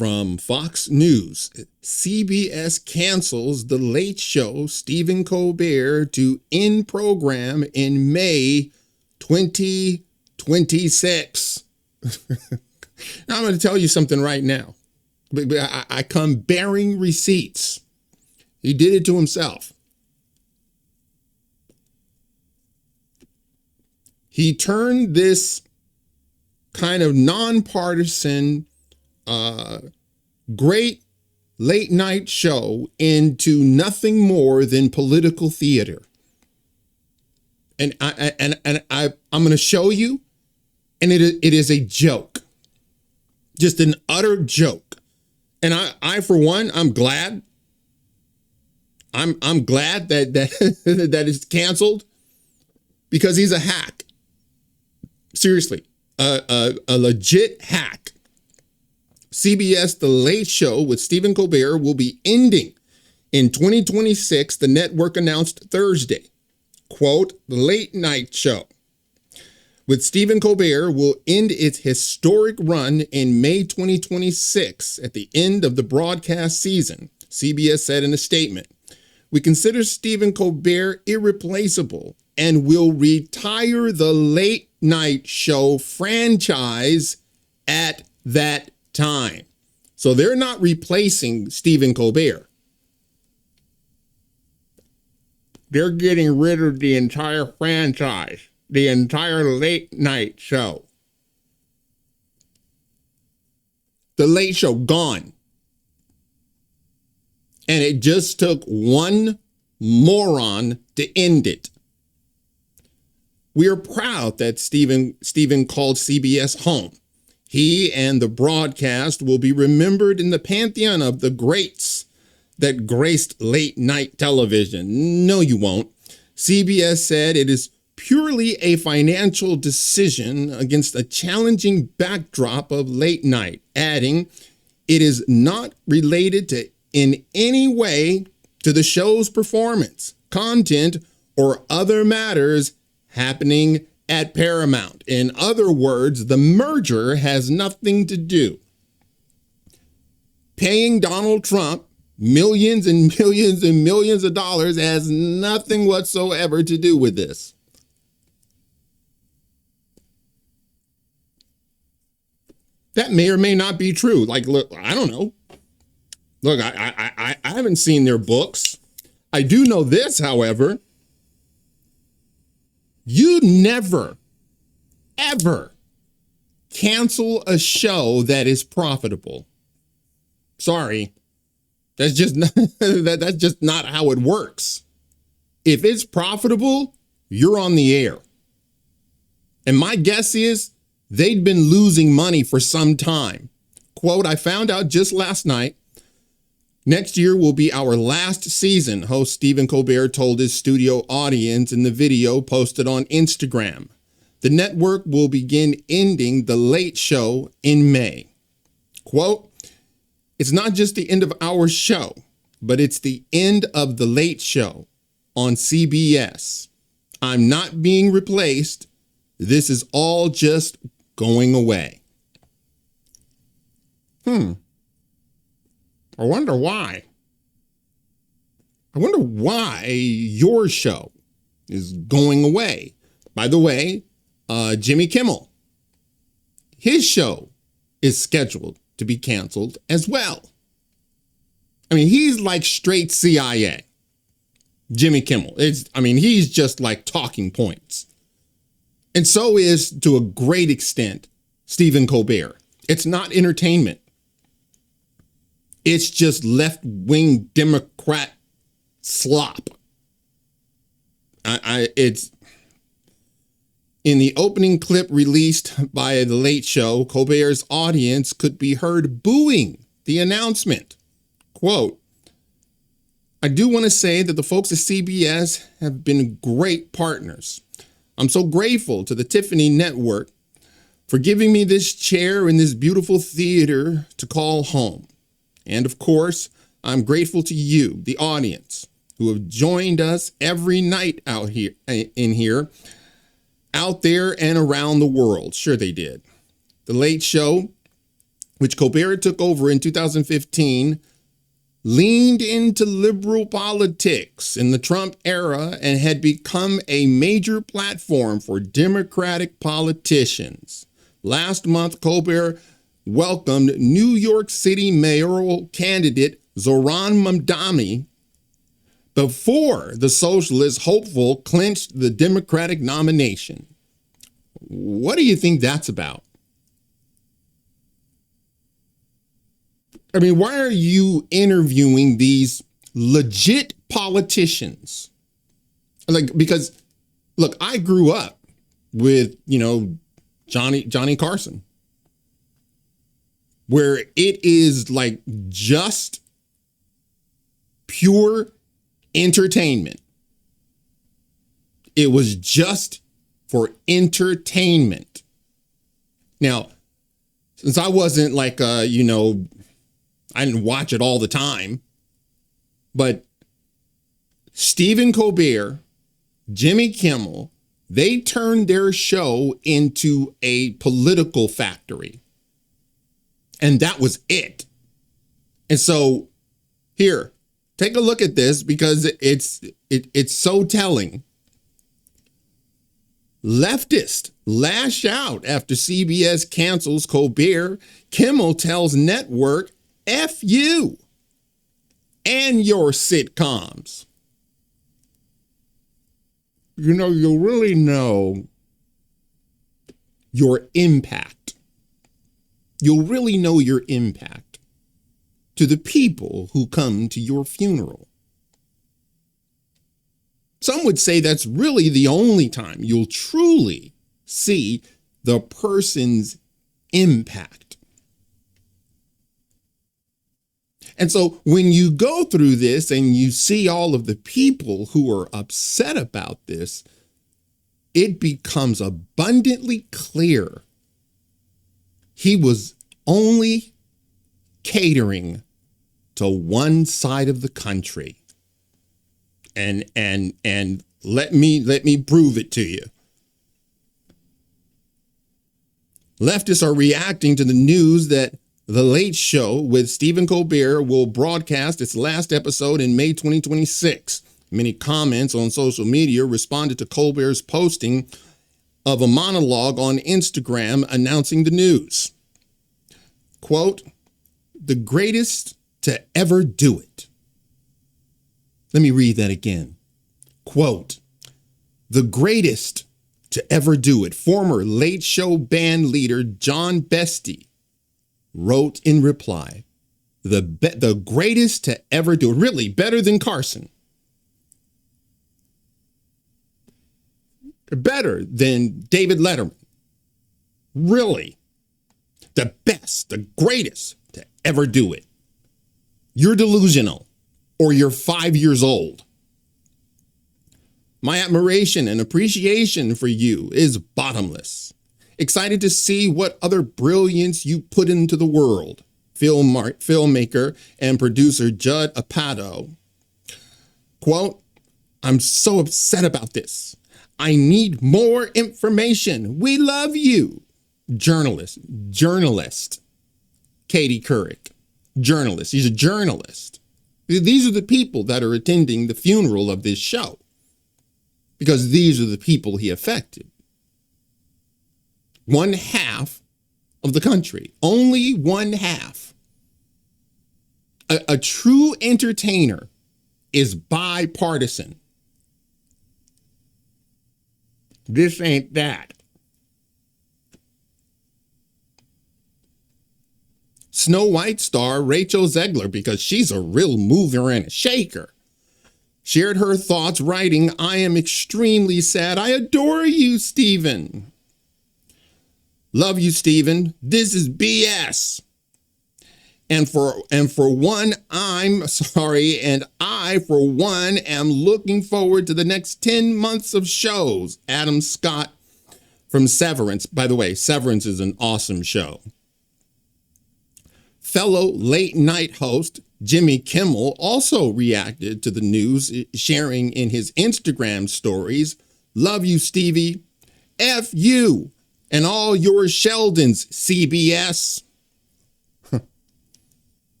From Fox News, CBS cancels The Late Show, Stephen Colbert to end program in May 2026. Now I'm going to tell you something right now. I come bearing receipts. He did it to himself. He turned this kind of nonpartisan, great late night show into nothing more than political theater. And I'm going to show you, and it is a joke, just an utter joke. And I for one, I'm glad. I'm glad that that is canceled, because he's a hack. Seriously, a legit hack. CBS The Late Show with Stephen Colbert will be ending in 2026, the network announced Thursday. Quote, the late night show with Stephen Colbert will end its historic run in May 2026 at the end of the broadcast season, CBS said in a statement. We consider Stephen Colbert irreplaceable and will retire the late night show franchise at that time. So they're not replacing Stephen Colbert. They're getting rid of the entire franchise, the entire late night show. The Late Show gone. And it just took one moron to end it. We are proud that Stephen called CBS home. He and the broadcast will be remembered in the pantheon of the greats that graced late night television. No, you won't. CBS said it is purely a financial decision against a challenging backdrop of late night, adding, it is not related to in any way to the show's performance, content, or other matters happening at Paramount. In other words, the merger has nothing to do. Paying Donald Trump millions and millions and millions of dollars has nothing whatsoever to do with this. That may or may not be true. Like, look, I don't know. Look, I haven't seen their books. I do know this, however. You never, ever cancel a show that is profitable. Sorry. That's just not, that's just not how it works. If it's profitable, you're on the air. And my guess is they'd been losing money for some time. Quote, I found out just last night, next year will be our last season, host Stephen Colbert told his studio audience in the video posted on Instagram. The network will begin ending The Late Show in May. Quote, it's not just the end of our show, but it's the end of The Late Show on CBS. I'm not being replaced. This is all just going away. I wonder why. I wonder why your show is going away. By the way, Jimmy Kimmel, his show is scheduled to be canceled as well. I mean, he's like straight CIA. Jimmy Kimmel. He's just like talking points. And so is, to a great extent, Stephen Colbert. It's not entertainment. It's just left-wing Democrat slop. It's in the opening clip released by The Late Show, Colbert's audience could be heard booing the announcement. Quote, I do want to say that the folks at CBS have been great partners. I'm so grateful to the Tiffany Network for giving me this chair in this beautiful theater to call home. And of course, I'm grateful to you, the audience, who have joined us every night out here, out there and around the world. Sure they did. The Late Show which Colbert took over in 2015, leaned into liberal politics in the Trump era and had become a major platform for Democratic politicians. Last month, Colbert welcomed New York City mayoral candidate Zohran Mamdani before the socialist hopeful clinched the Democratic nomination. What do you think that's about? I mean, why are you interviewing these legit politicians? Like, because look, I grew up with, Johnny Carson, where it is like just pure entertainment. It was just for entertainment. Now, since I wasn't like, I didn't watch it all the time, but Stephen Colbert, Jimmy Kimmel, they turned their show into a political factory. And that was it. And so here, take a look at this because it's so telling. Leftists lash out after CBS cancels Colbert. Kimmel tells network, F you and your sitcoms. You'll really know your impact. You'll really know your impact to the people who come to your funeral. Some would say that's really the only time you'll truly see the person's impact. And so when you go through this and you see all of the people who are upset about this, it becomes abundantly clear he was only catering to one side of the country. And let me prove it to you. Leftists are reacting to the news that The Late Show with Stephen Colbert will broadcast its last episode in May 2026. Many comments on social media responded to Colbert's posting of a monologue on Instagram announcing the news. Quote, "The greatest to ever do it." Let me read that again. Quote, "The greatest to ever do it." Former Late Show band leader John Bestie wrote in reply, the greatest to ever do it. Really, better than Carson. Better than David Letterman. Really. The best, the greatest to ever do it. You're delusional, or you're 5 years old. My admiration and appreciation for you is bottomless. Excited to see what other brilliance you put into the world. Filmmaker and producer Judd Apatow. Quote, "I'm so upset about this. I need more information. We love you." Journalist. Katie Couric. Journalist. He's a journalist. These are the people that are attending the funeral of this show, because these are the people he affected. 1/2 of the country, only 1/2. A true entertainer is bipartisan. This ain't that. Snow White star Rachel Zegler, because she's a real mover and a shaker, shared her thoughts writing, "I am extremely sad. I adore you, Stephen. Love you, Stephen. This is BS. And for one, I'm sorry, and I, for one, am looking forward to the next 10 months of shows." Adam Scott from Severance. By the way, Severance is an awesome show. Fellow late night host Jimmy Kimmel also reacted to the news, sharing in his Instagram stories, "Love you, Stevie. F you and all your Sheldons, CBS."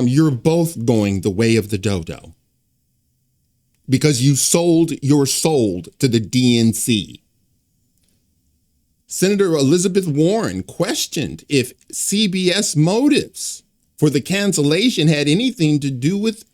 You're both going the way of the dodo because you sold your soul to the DNC. Senator Elizabeth Warren questioned if CBS motives for the cancellation had anything to do with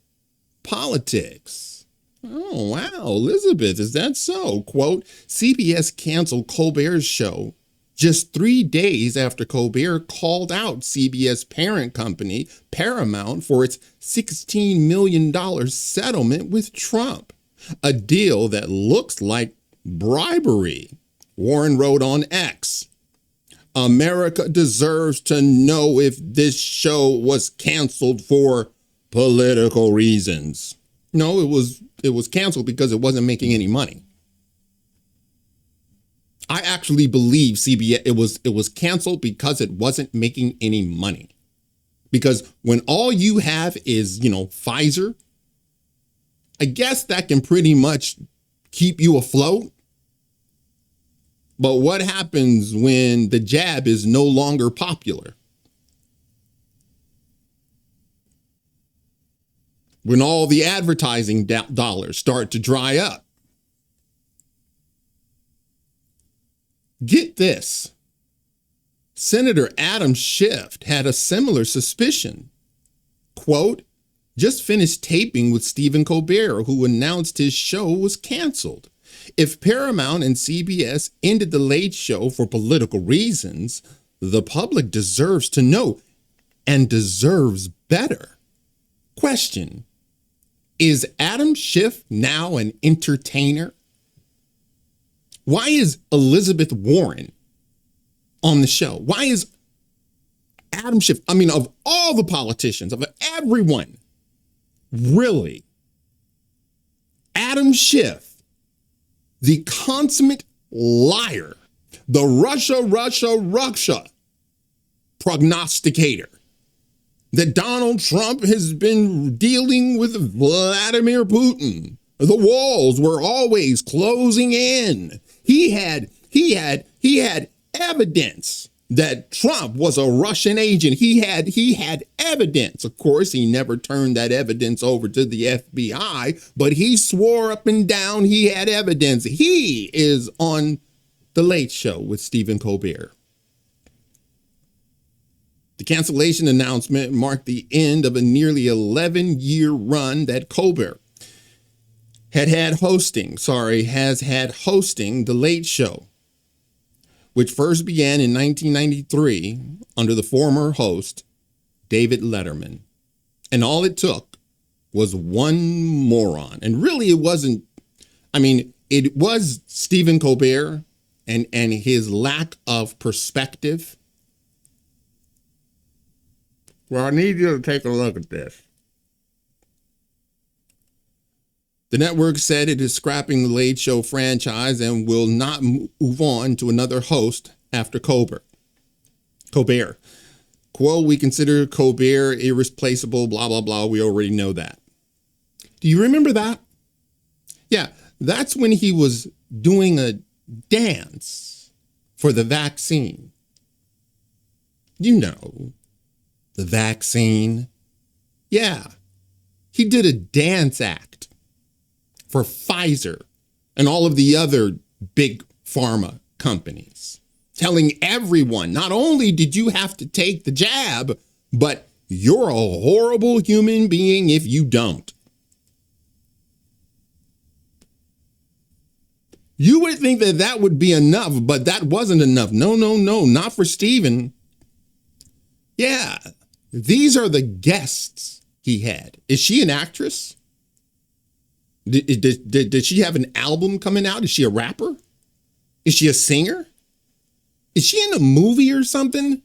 politics. Oh, wow, Elizabeth, is that so? Quote, CBS canceled Colbert's show just 3 days after Colbert called out CBS parent company Paramount for its $16 million settlement with Trump, a deal that looks like bribery. Warren wrote on X, America deserves to know if this show was canceled for political reasons. No, it was canceled because it wasn't making any money. I actually believe CBS it was canceled because it wasn't making any money. Because when all you have is, Pfizer, I guess that can pretty much keep you afloat. But what happens when the jab is no longer popular? When all the advertising dollars start to dry up? Get this. Senator Adam Schiff had a similar suspicion. Quote, just finished taping with Stephen Colbert, who announced his show was canceled. If Paramount and CBS ended the Late Show for political reasons, the public deserves to know and deserves better. Question, is Adam Schiff now an entertainer? Why is Elizabeth Warren on the show? Why is Adam Schiff, of all the politicians, of everyone, really, Adam Schiff, the consummate liar, the Russia prognosticator, that Donald Trump has been dealing with Vladimir Putin. The walls were always closing in. He had evidence that Trump was a Russian agent. He had evidence. Of course, he never turned that evidence over to the FBI, but he swore up and down he had evidence. He is on The Late Show with Stephen Colbert. The cancellation announcement marked the end of a nearly 11-year run that Colbert has had hosting The Late Show, which first began in 1993 under the former host, David Letterman. And all it took was one moron. And really it wasn't, it was Stephen Colbert and his lack of perspective. Well, I need you to take a look at this. The network said it is scrapping the Late Show franchise and will not move on to another host after Colbert. Quote, we consider Colbert irreplaceable, blah, blah, blah. We already know that. Do you remember that? Yeah, that's when he was doing a dance for the vaccine. The vaccine. Yeah, he did a dance act for Pfizer and all of the other big pharma companies, telling everyone, not only did you have to take the jab, but you're a horrible human being if you don't. You would think that that would be enough, but that wasn't enough. No, not for Stephen. Yeah, these are the guests he had. Is she an actress? Did she have an album coming out? Is she a rapper? Is she a singer? Is she in a movie or something?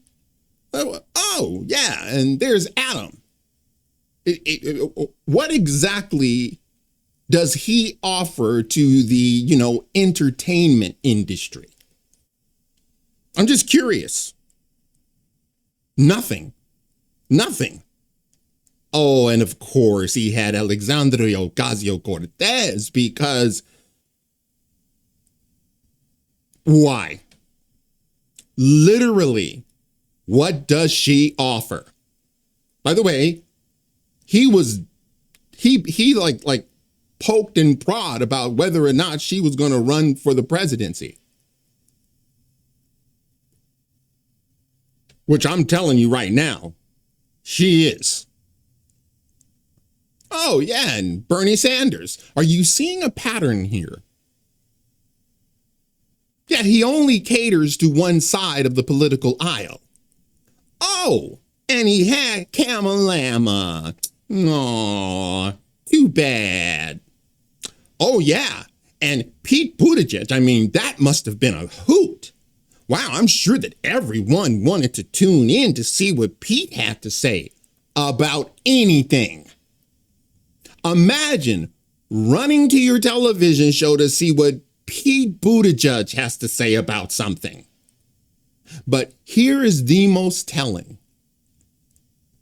Oh, yeah, and there's Adam. What exactly does he offer to the, entertainment industry? I'm just curious. Nothing. Oh, and of course, he had Alexandria Ocasio-Cortez because why? Literally, what does she offer? By the way, He was, he like poked and prod about whether or not she was going to run for the presidency. Which I'm telling you right now, she is. Oh, yeah, and Bernie Sanders. Are you seeing a pattern here? Yet he only caters to one side of the political aisle. Oh, and he had Kamalama. Aw, too bad. Oh, yeah, and Pete Buttigieg. I mean, that must have been a hoot. Wow, I'm sure that everyone wanted to tune in to see what Pete had to say about anything. Imagine running to your television show to see what Pete Buttigieg has to say about something. But here is the most telling.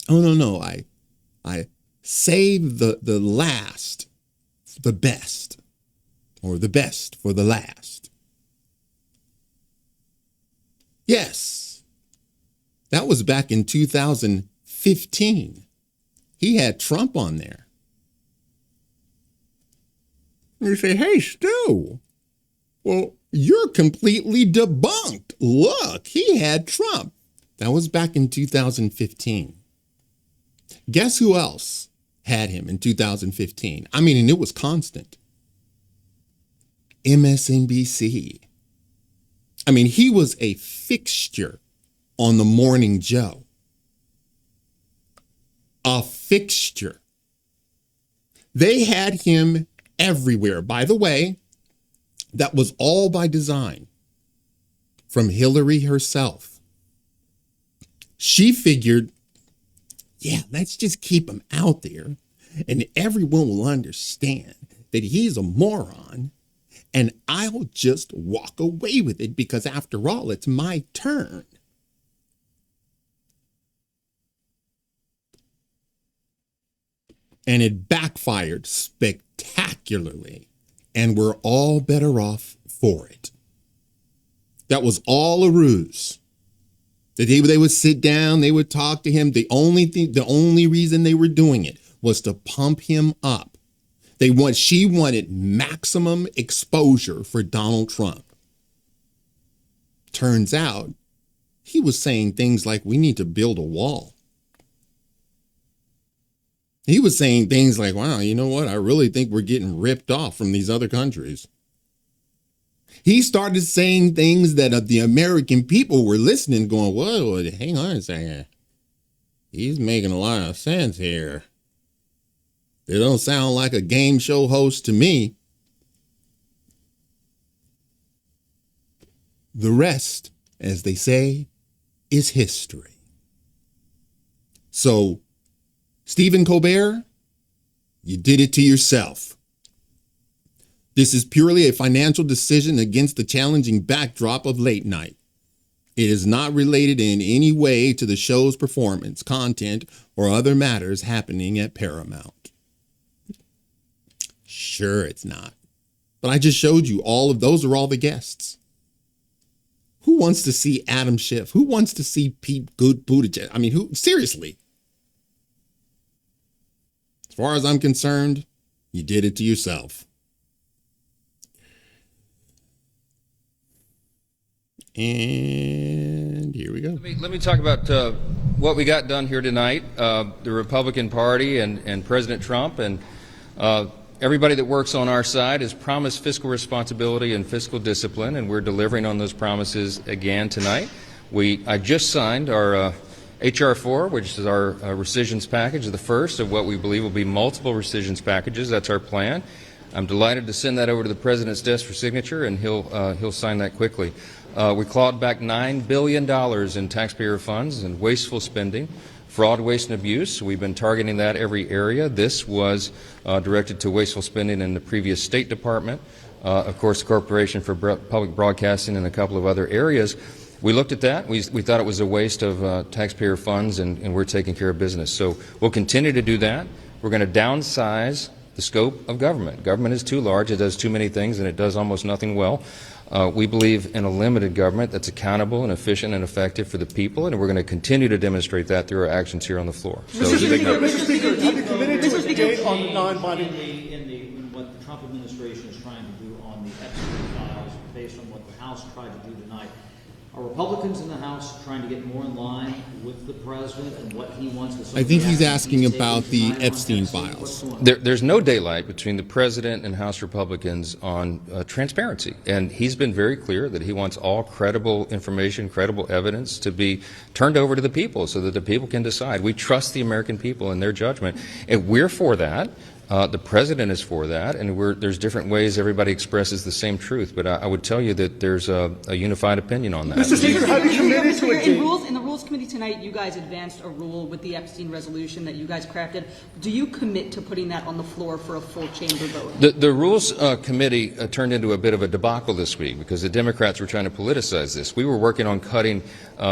Oh, no, I saved the last, the best, or the best for the last. Yes, that was back in 2015. He had Trump on there. You say, hey, Stu, well, you're completely debunked. Look, he had Trump. That was back in 2015. Guess who else had him in 2015? I mean, and it was constant. MSNBC. I mean, he was a fixture on the Morning Joe. A fixture. They had him everywhere. By the way, that was all by design from Hillary herself. She figured, yeah, let's just keep him out there and everyone will understand that he's a moron and I'll just walk away with it because after all, it's my turn. And it backfired spectacularly. And we're all better off for it. That was all a ruse. That they would sit down, they would talk to him. The only reason they were doing it was to pump him up. She wanted maximum exposure for Donald Trump. Turns out he was saying things like, we need to build a wall. He was saying things like, wow, you know what? I really think we're getting ripped off from these other countries. He started saying things that the American people were listening, going, whoa, hang on a second. He's making a lot of sense here. They don't sound like a game show host to me. The rest, as they say, is history. So, Stephen Colbert, you did it to yourself. This is purely a financial decision against the challenging backdrop of late night. It is not related in any way to the show's performance, content, or other matters happening at Paramount. Sure, it's not. But I just showed you all of those are all the guests. Who wants to see Adam Schiff? Who wants to see Pete Buttigieg? I mean, who? Seriously. As far as I'm concerned, you did it to yourself. And here we go. Let me talk about what we got done here tonight. The Republican Party and President Trump and everybody that works on our side has promised fiscal responsibility and fiscal discipline, and we're delivering on those promises again tonight. I just signed our H.R. 4, which is our rescissions package, the first of what we believe will be multiple rescissions packages. That's our plan. I'm delighted to send that over to the President's desk for signature, and he'll sign that quickly. We clawed back $9 billion in taxpayer funds and wasteful spending, fraud, waste, and abuse. We've been targeting that every area. This was directed to wasteful spending in the previous State Department, of course, the Corporation for Public Broadcasting, and a couple of other areas. We looked at that. We thought it was a waste of taxpayer funds, and we're taking care of business. So we'll continue to do that. We're going to downsize the scope of government. Government is too large. It does too many things, and it does almost nothing well. We believe in a limited government that's accountable and efficient and effective for the people, and we're going to continue to demonstrate that through our actions here on the floor. So, Mr. Speaker, update on the non-binding? In what the Trump administration is trying to do on the Epstein files, based on what the House tried to do tonight, are Republicans in the House trying to get more in line with the president and what he wants? I think he's asking about the Epstein files. There's no daylight between the president and House Republicans on transparency. And he's been very clear that he wants all credible information, credible evidence to be turned over to the people so that the people can decide. We trust the American people in their judgment. And we're for that. The president is for that, and there's different ways everybody expresses the same truth. But I would tell you that there's a unified opinion on that. Mr. Speaker, have you committed to a date? In the Rules Committee tonight, you guys advanced a rule with the Epstein resolution that you guys crafted. Do you commit to putting that on the floor for a full chamber vote? The Rules Committee turned into a bit of a debacle this week because the Democrats were trying to politicize this. We were working on cutting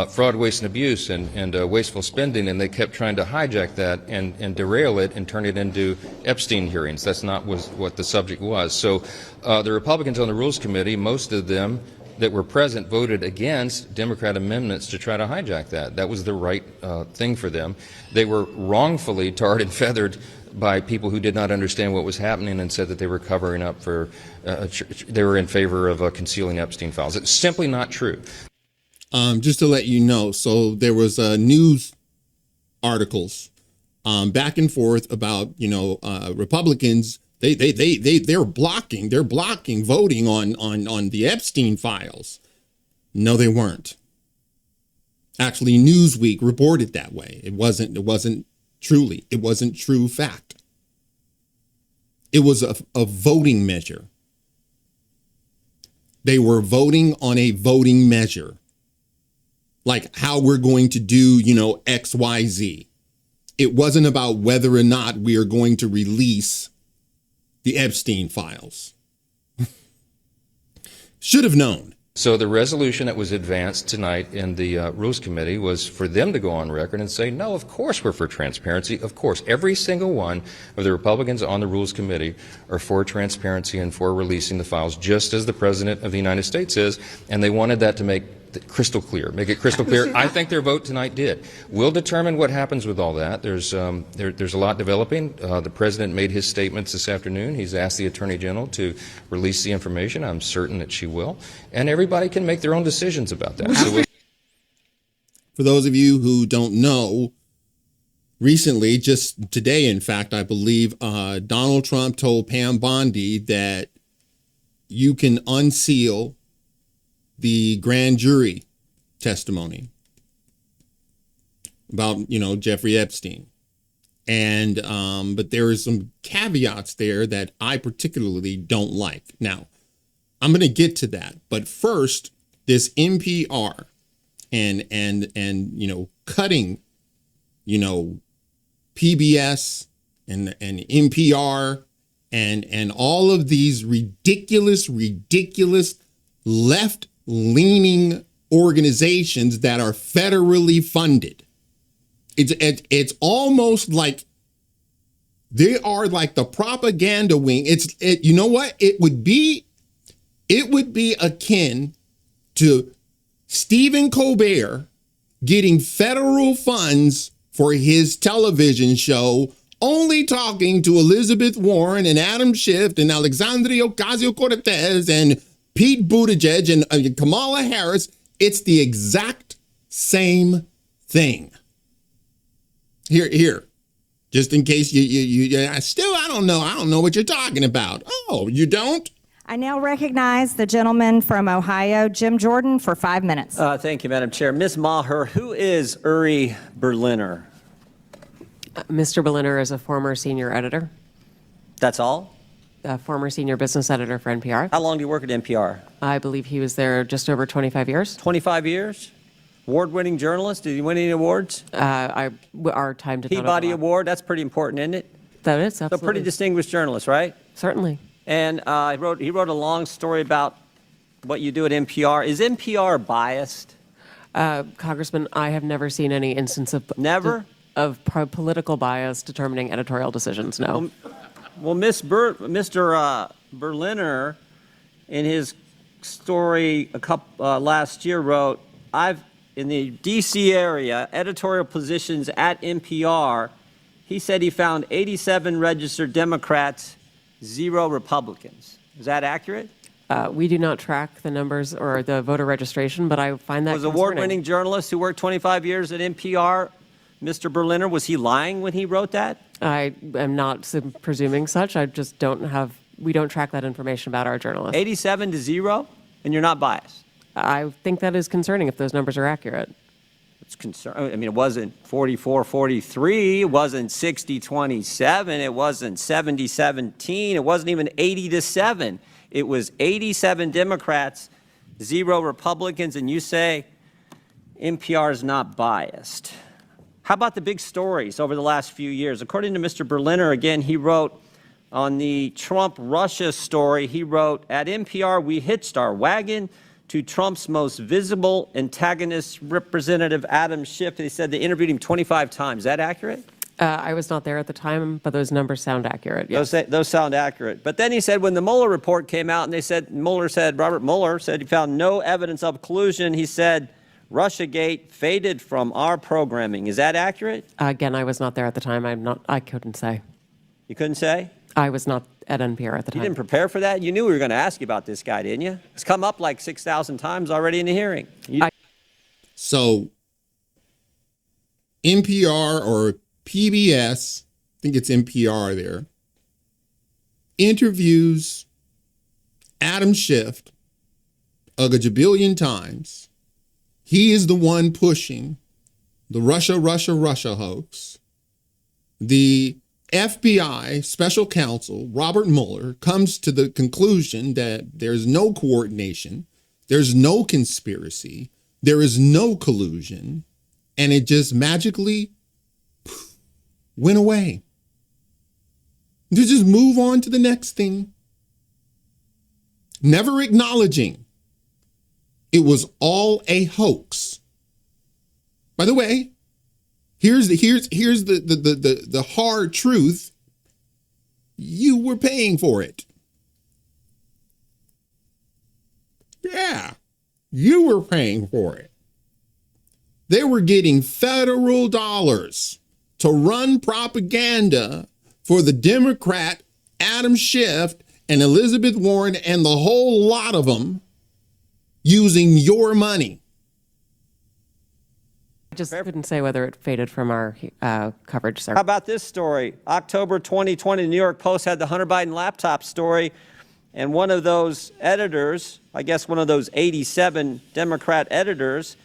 fraud, waste, and abuse and wasteful spending, and they kept trying to hijack that and derail it and turn it into Epstein hearings. That's not what the subject was. So the Republicans on the Rules Committee, most of them that were present, voted against Democrat amendments to try to hijack that. That was the right thing for them. They were wrongfully tarred and feathered by people who did not understand what was happening and said that they were covering up for, they were in favor of concealing Epstein files. It's simply not true. Just to let you know, so there was news articles back and forth about, Republicans, they're blocking voting on the Epstein files. No, they weren't. Actually, Newsweek reported that way. It wasn't true fact. It was a voting measure. They were voting on a voting measure. Like how we're going to do, X, Y, Z. It wasn't about whether or not we are going to release the Epstein files. Should have known. So the resolution that was advanced tonight in the Rules Committee was for them to go on record and say, no, of course we're for transparency. Of course, every single one of the Republicans on the Rules Committee are for transparency and for releasing the files, just as the President of the United States is. And they wanted that to make crystal clear, make it crystal clear. I think their vote tonight did. We'll determine what happens with all that. There's a lot developing. The President made his statements this afternoon. He's asked the Attorney General to release the information. I'm certain that she will. And everybody can make their own decisions about that. So for those of you who don't know, recently, just today, in fact, I believe Donald Trump told Pam Bondi that you can unseal the grand jury testimony about, Jeffrey Epstein. And, but there are some caveats there that I particularly don't like. Now, I'm going to get to that. But first, this NPR and cutting, PBS and NPR and all of these ridiculous left-leaning organizations that are federally funded. It's almost like they are like the propaganda wing. You know what? It would be akin to Stephen Colbert getting federal funds for his television show, only talking to Elizabeth Warren and Adam Schiff and Alexandria Ocasio-Cortez and Pete Buttigieg and Kamala Harris. It's the exact same thing. Here, just in case I don't know what you're talking about. Oh, you don't? I now recognize the gentleman from Ohio, Jim Jordan, for 5 minutes. Thank you, Madam Chair. Ms. Maher, who is Uri Berliner? Mr. Berliner is a former senior editor, That's all? a former senior business editor for NPR. How long do you work at NPR? I believe he was there just over 25 years. 25 years? Award-winning journalist? Did he win any awards? Our time did not Peabody overlap. Award? That's pretty important, isn't it? That is, So absolutely. pretty distinguished journalist, right? Certainly. And he wrote a long story about what you do at NPR. Is NPR biased? Congressman, I have never seen any instance of political bias determining editorial decisions, no. Well, Mr. Berliner, in his story last year, wrote, in the D.C. area, editorial positions at NPR, he said he found 87 registered Democrats, 0 Republicans. Is that accurate? We do not track the numbers or the voter registration, but I find that Was concerning. award-winning journalist who worked 25 years at NPR, Mr. Berliner, was he lying when he wrote that? I am not presuming such. I just don't have, we don't track that information about our journalists. 87 to 0, and you're not biased. I think that is concerning if those numbers are accurate. It's concern. I mean, it wasn't 44-43. It wasn't 60-27. It wasn't 70-17. It wasn't even 80-7. It was 87 Democrats, 0 Republicans, and you say NPR is not biased. How about the big stories over the last few years? According to Mr. Berliner, again, he wrote on the Trump-Russia story, he wrote, at NPR, we hitched our wagon to Trump's most visible antagonist, Representative Adam Schiff. He said they interviewed him 25 times. Is that accurate? I was not there at the time, but those numbers sound accurate. Yes. Those sound accurate. But then he said when the Mueller report came out and they said, Robert Mueller said he found no evidence of collusion, he said Russiagate faded from our programming. Is that accurate? Again, I was not there at the time. I couldn't say. You couldn't say? I was not at NPR at the You time. didn't prepare for that? You knew we were going to ask you about this guy, didn't you? It's come up like 6,000 times already in the hearing. So NPR or PBS, I think it's NPR there, interviews Adam Schiff a gajabillion times. He is the one pushing the Russia hoax. The FBI special counsel, Robert Mueller, comes to the conclusion that there's no coordination, there's no conspiracy, there is no collusion, and it just magically went away. To just move on to the next thing. Never acknowledging it was all a hoax. By the way, here's the hard truth. You were paying for it. Yeah, you were paying for it. They were getting federal dollars to run propaganda for the Democrat Adam Schiff and Elizabeth Warren and the whole lot of them using your money. I just couldn't say whether it faded from our coverage, sir. How about this story? October 2020, the New York Post had the Hunter Biden laptop story, and one of those editors, I guess one of those 87 Democrat editors,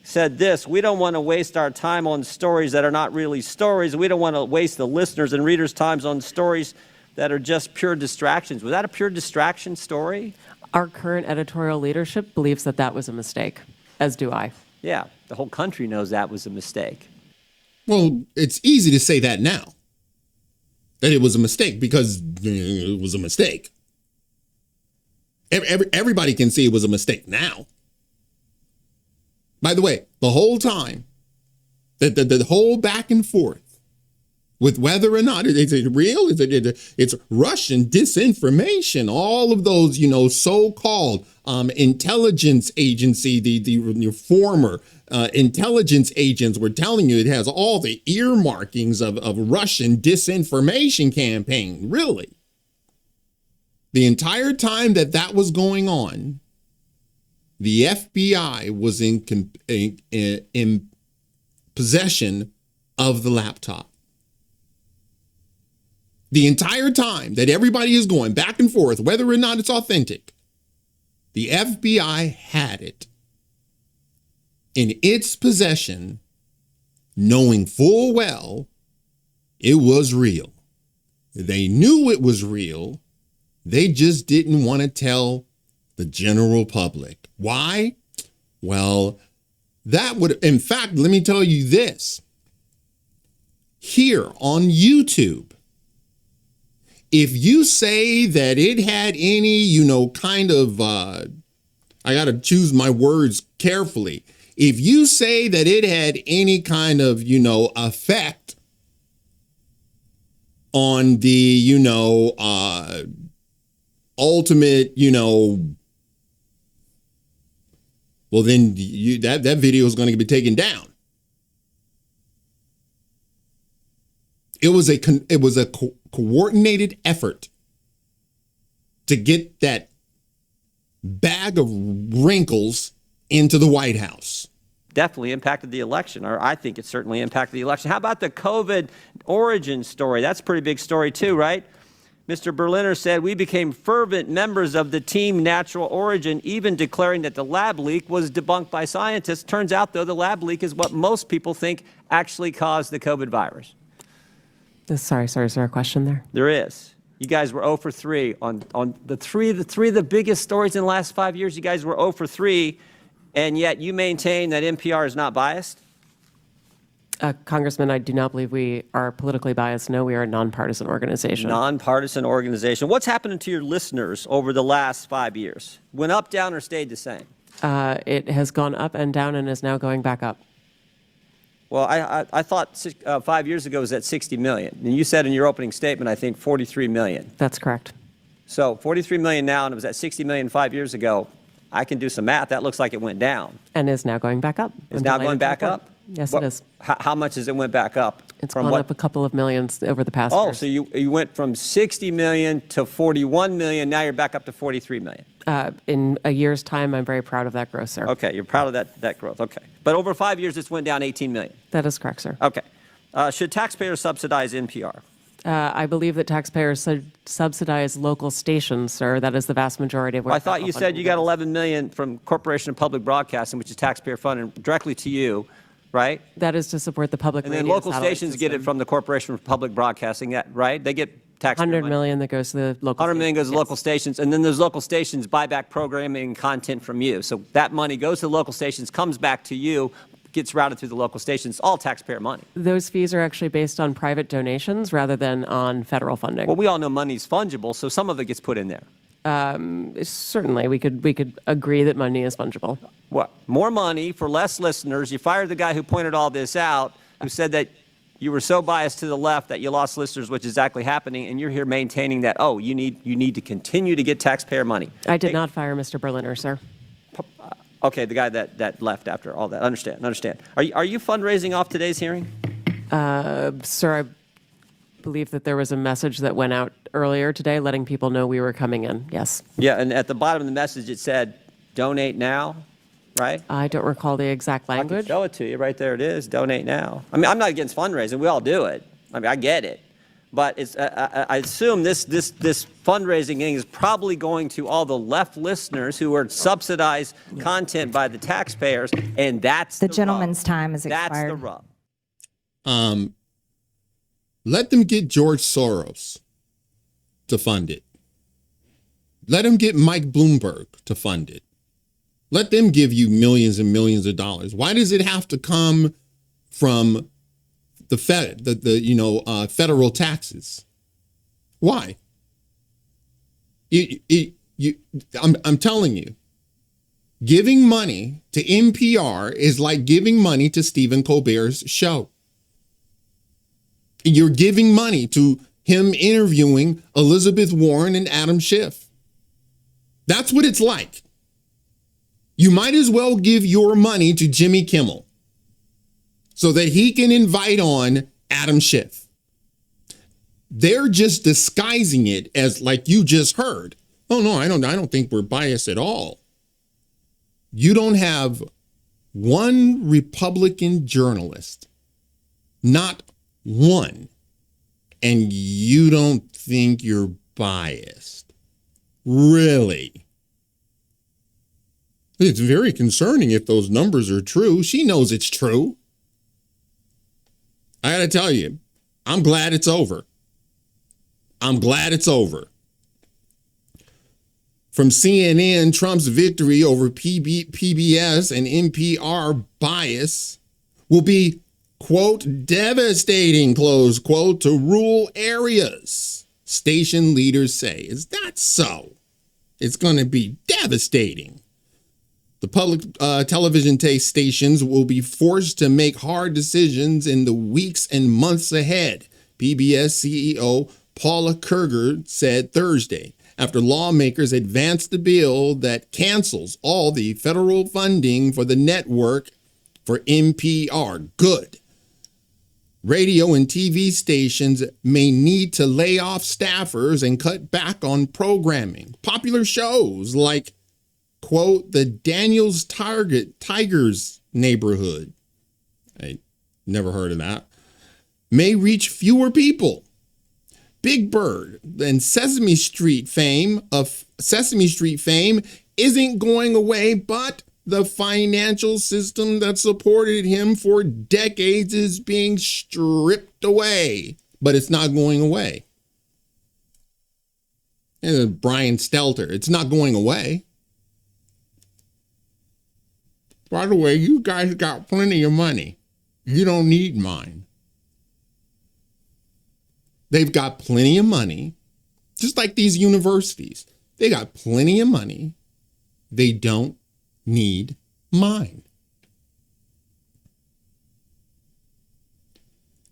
said this: we don't want to waste our time on stories that are not really stories. We don't want to waste the listeners' and readers' times on stories that are just pure distractions. Was that a pure distraction story? Our current editorial leadership believes that that was a mistake, as do I. Yeah, the whole country knows that was a mistake. Well, it's easy to say that now, that it was a mistake, because it was a mistake. Everybody can see it was a mistake now. By the way, the whole time, the whole back and forth with whether or not is it real, it's Russian disinformation, all of those, so-called intelligence agency, the former intelligence agents were telling you it has all the earmarkings of Russian disinformation campaign. Really? The entire time that was going on, the FBI was in possession of the laptop. The entire time that everybody is going back and forth, whether or not it's authentic, the FBI had it in its possession, knowing full well it was real. They knew it was real. They just didn't want to tell the general public. Why? Well, that would, in fact, let me tell you this. Here on YouTube, if you say that it had any, kind of, I got to choose my words carefully. If you say that it had any kind of, effect on the, ultimate, well, then that video is going to be taken down. It was a coordinated effort to get that bag of wrinkles into the White House. Definitely impacted the election, or I think it certainly impacted the election. How about the COVID origin story? That's a pretty big story too, right? Mr. Berliner said, we became fervent members of the team natural origin, even declaring that the lab leak was debunked by scientists. Turns out, though, the lab leak is what most people think actually caused the COVID virus. Sorry, is there a question there? There is. You guys were 0 for 3 on the three of the biggest stories in the last 5 years. You guys were 0 for 3, and yet you maintain that NPR is not biased? Congressman, I do not believe we are politically biased. No, we are a nonpartisan organization. Nonpartisan organization. What's happening to your listeners over the last 5 years? Went up, down, or stayed the same? It has gone up and down and is now going back up. Well, I thought 5 years ago it was at 60 million. And you said in your opening statement, I think 43 million. That's correct. So 43 million now, and it was at 60 million 5 years ago. I can do some math. That looks like it went down. And is now going back up. It's now going back up? Yes, it is. How much has it went back up? It's gone up a couple of millions over the past years. years. So you went from 60 million to 41 million. Now you're back up to 43 million. In a year's time, I'm very proud of that growth, sir. Okay, you're proud of that growth. Okay. But over 5 years, it's went down 18 million. That is correct, sir. Okay. Should taxpayers subsidize NPR? I believe that taxpayers subsidize local stations, sir. That is the vast majority of what. I thought you said you got 11 million from Corporation of Public Broadcasting, which is taxpayer funded directly to you, right? That is to support the public. And then local stations get it from the Corporation of Public Broadcasting, right? They get taxpayer money. 100 million that goes to the local. 100 million goes to local stations, and then those local stations buy back programming and content from you. So that money goes to the local stations, comes back to you, gets routed through the local stations, all taxpayer money. Those fees are actually based on private donations rather than on federal funding. Well, we all know money's fungible, so some of it gets put in there. Certainly, we could agree that money is fungible. What? More money for less listeners. You fired the guy who pointed all this out, who said that you were so biased to the left that you lost listeners, which is exactly happening, and you're here maintaining that, oh, you need to continue to get taxpayer money. I did not fire Mr. Berliner, sir. Okay, the guy that left after all that. Understand. Are you fundraising off today's hearing? Sir, I believe that there was a message that went out earlier today letting people know we were coming in. Yes. Yeah, and at the bottom of the message it said, donate now, right? I don't recall the exact language. I can show it to you. Right there it is, donate now. I mean, I'm not against fundraising. We all do it. I mean, I get it. But it's, I assume this fundraising thing is probably going to all the left listeners who are subsidized content by the taxpayers, and that's the gentleman's time is expired. That's the rub. Let them get George Soros to fund it. Let them get Mike Bloomberg to fund it. Let them give you millions and millions of dollars. Why does it have to come from the federal taxes? Why? I'm telling you, giving money to NPR is like giving money to Stephen Colbert's show. You're giving money to him interviewing Elizabeth Warren and Adam Schiff. That's what it's like. You might as well give your money to Jimmy Kimmel so that he can invite on Adam Schiff. They're just disguising it as, like you just heard. Oh no, I don't think we're biased at all. You don't have one Republican journalist, not one, and you don't think you're biased. Really? It's very concerning if those numbers are true. She knows it's true. I gotta tell you, I'm glad it's over. I'm glad it's over. From CNN, Trump's victory over PBS and NPR bias will be, quote, devastating, close quote, to rural areas, station leaders say. Is that so? It's going to be devastating. The public television stations will be forced to make hard decisions in the weeks and months ahead, PBS CEO Paula Kerger said Thursday, after lawmakers advanced the bill that cancels all the federal funding for the network for NPR. Good. Radio and TV stations may need to lay off staffers and cut back on programming. Popular shows like, quote, the Daniels Tigers Neighborhood, I never heard of that, may reach fewer people. Big Bird and Sesame Street fame isn't going away, but the financial system that supported him for decades is being stripped away, but it's not going away. And Brian Stelter, it's not going away. By the way, you guys got plenty of money. You don't need mine. They've got plenty of money, just like these universities. They got plenty of money. They don't need mine.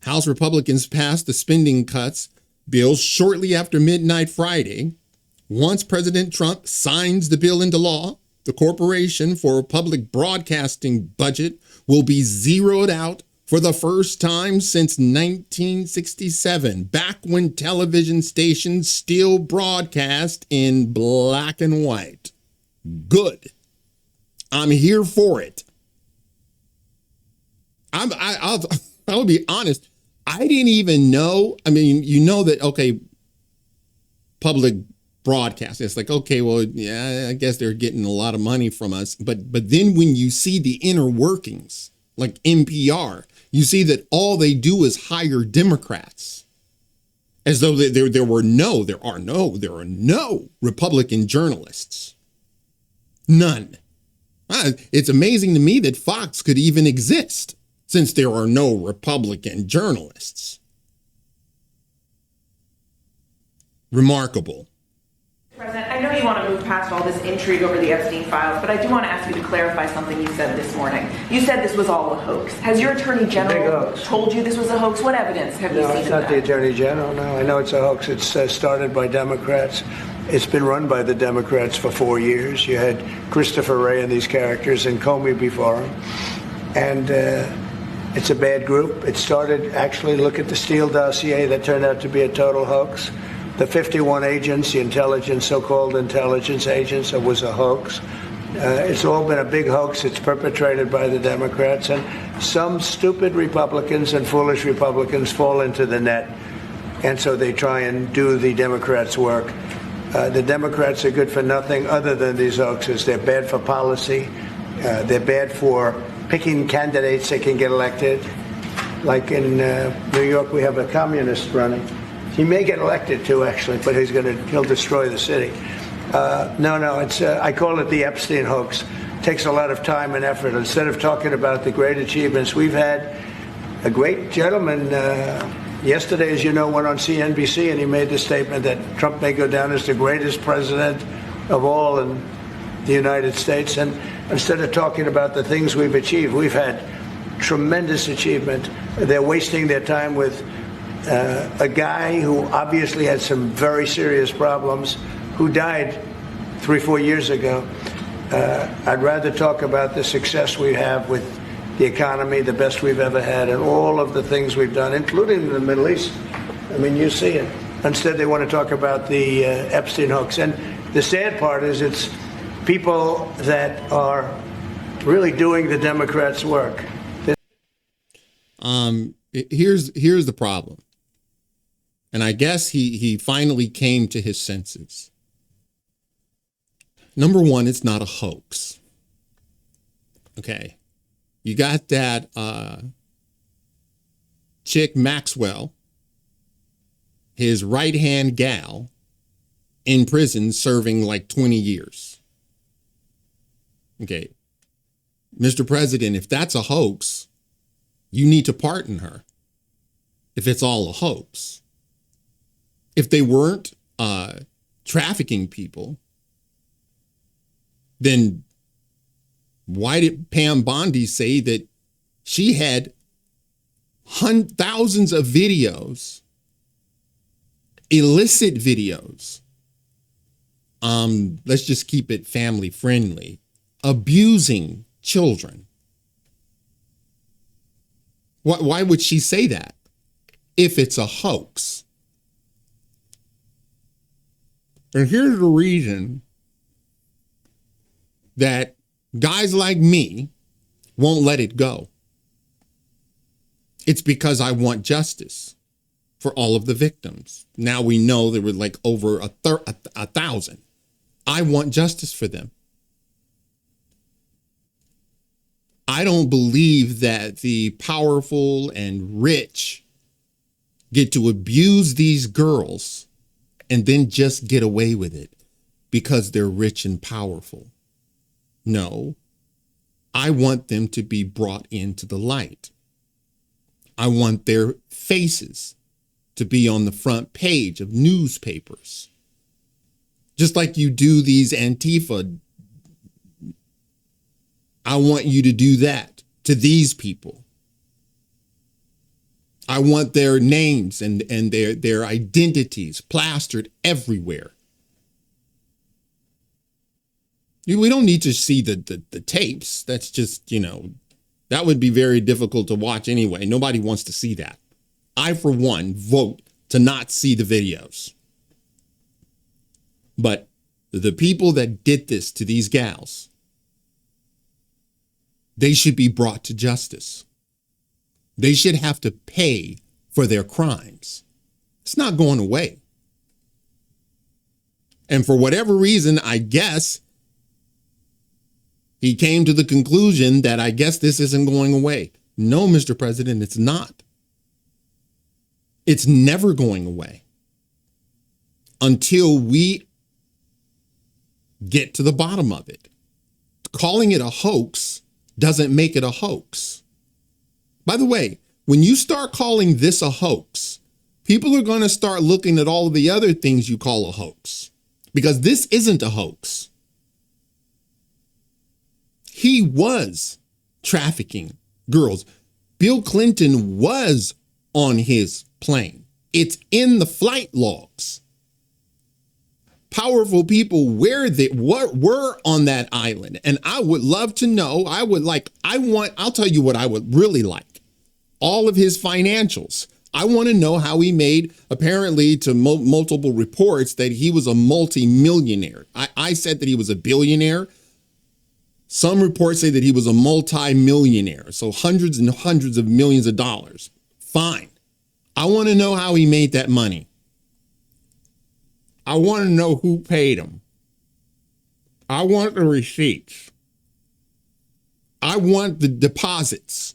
House Republicans passed the spending cuts bill shortly after midnight Friday. Once President Trump signs the bill into law, the Corporation for Public Broadcasting budget will be zeroed out for the first time since 1967, back when television stations still broadcast in black and white. Good. I'm here for it. I'll be honest. I didn't even know. I mean, you know that, okay, public broadcast. It's like, okay, well, yeah, I guess they're getting a lot of money from us. But then when you see the inner workings, like NPR, you see that all they do is hire Democrats, as though there are no Republican journalists. None. It's amazing to me that Fox could even exist, since there are no Republican journalists. Remarkable. President, I know you want to move past all this intrigue over the Epstein files, but I do want to ask you to clarify something you said this morning. You said this was all a hoax. Has your Attorney General told you this was a hoax? What evidence have you seen? No, it's not the Attorney General. No, I know it's a hoax. It's started by Democrats. It's been run by the Democrats for 4 years. You had Christopher Wray and these characters and Comey before him. And it's a bad group. It started, actually, look at the Steele dossier that turned out to be a total hoax. The 51 agents, the intelligence, so-called intelligence agents, it was a hoax. It's all been a big hoax. It's perpetrated by the Democrats. And some stupid Republicans and foolish Republicans fall into the net. And so they try and do the Democrats' work. The Democrats are good for nothing other than these hoaxes. They're bad for policy. They're bad for picking candidates that can get elected. Like in New York, we have a communist running. He may get elected too, actually, but he'll destroy the city. It's I call it the Epstein hoax. It takes a lot of time and effort. Instead of talking about the great achievements, we've had a great gentleman yesterday, as you know, went on CNBC and he made the statement that Trump may go down as the greatest president of all in the United States. And instead of talking about the things we've achieved, we've had tremendous achievement. They're wasting their time with a guy who obviously had some very serious problems, who died 3-4 years ago. I'd rather talk about the success we have with the economy, the best we've ever had, and all of the things we've done, including in the Middle East. I mean, you see it. Instead, they want to talk about the Epstein hoax. And the sad part is it's people that are really doing the Democrats' work. Here's the problem. And I guess he finally came to his senses. Number one, it's not a hoax. Okay. You got that chick Maxwell, his right-hand gal, in prison serving like 20 years. Okay. Mr. President, if that's a hoax, you need to pardon her. If it's all a hoax. If they weren't trafficking people, then why did Pam Bondi say that she had thousands of videos, illicit videos? Let's just keep it family friendly, abusing children. Why would she say that? if it's a hoax. And here's the reason that guys like me won't let it go. It's because I want justice for all of the victims. Now we know there were like over a 1,000. I want justice for them. I don't believe that the powerful and rich get to abuse these girls and then just get away with it because they're rich and powerful. No, I want them to be brought into the light. I want their faces to be on the front page of newspapers. Just like you do these Antifa, I want you to do that to these people. I want their names and their identities plastered everywhere. We don't need to see the tapes. That's just, that would be very difficult to watch anyway. Nobody wants to see that. I, for one, vote to not see the videos. But the people that did this to these gals, they should be brought to justice. They should have to pay for their crimes. It's not going away. And for whatever reason, I guess he came to the conclusion that I guess this isn't going away. No, Mr. President, it's not. It's never going away until we get to the bottom of it. Calling it a hoax doesn't make it a hoax. By the way, when you start calling this a hoax, people are going to start looking at all of the other things you call a hoax, because this isn't a hoax. He was trafficking girls. Bill Clinton was on his plane. It's in the flight logs. Powerful people were on that island. And I would love to know, I'll tell you what I would really like. All of his financials. I want to know how he made, apparently to multiple reports, that he was a multi-millionaire. I said that he was a billionaire. Some reports say that he was a multi-millionaire. So hundreds and hundreds of millions of dollars. Fine. I want to know how he made that money. I want to know who paid him. I want the receipts. I want the deposits.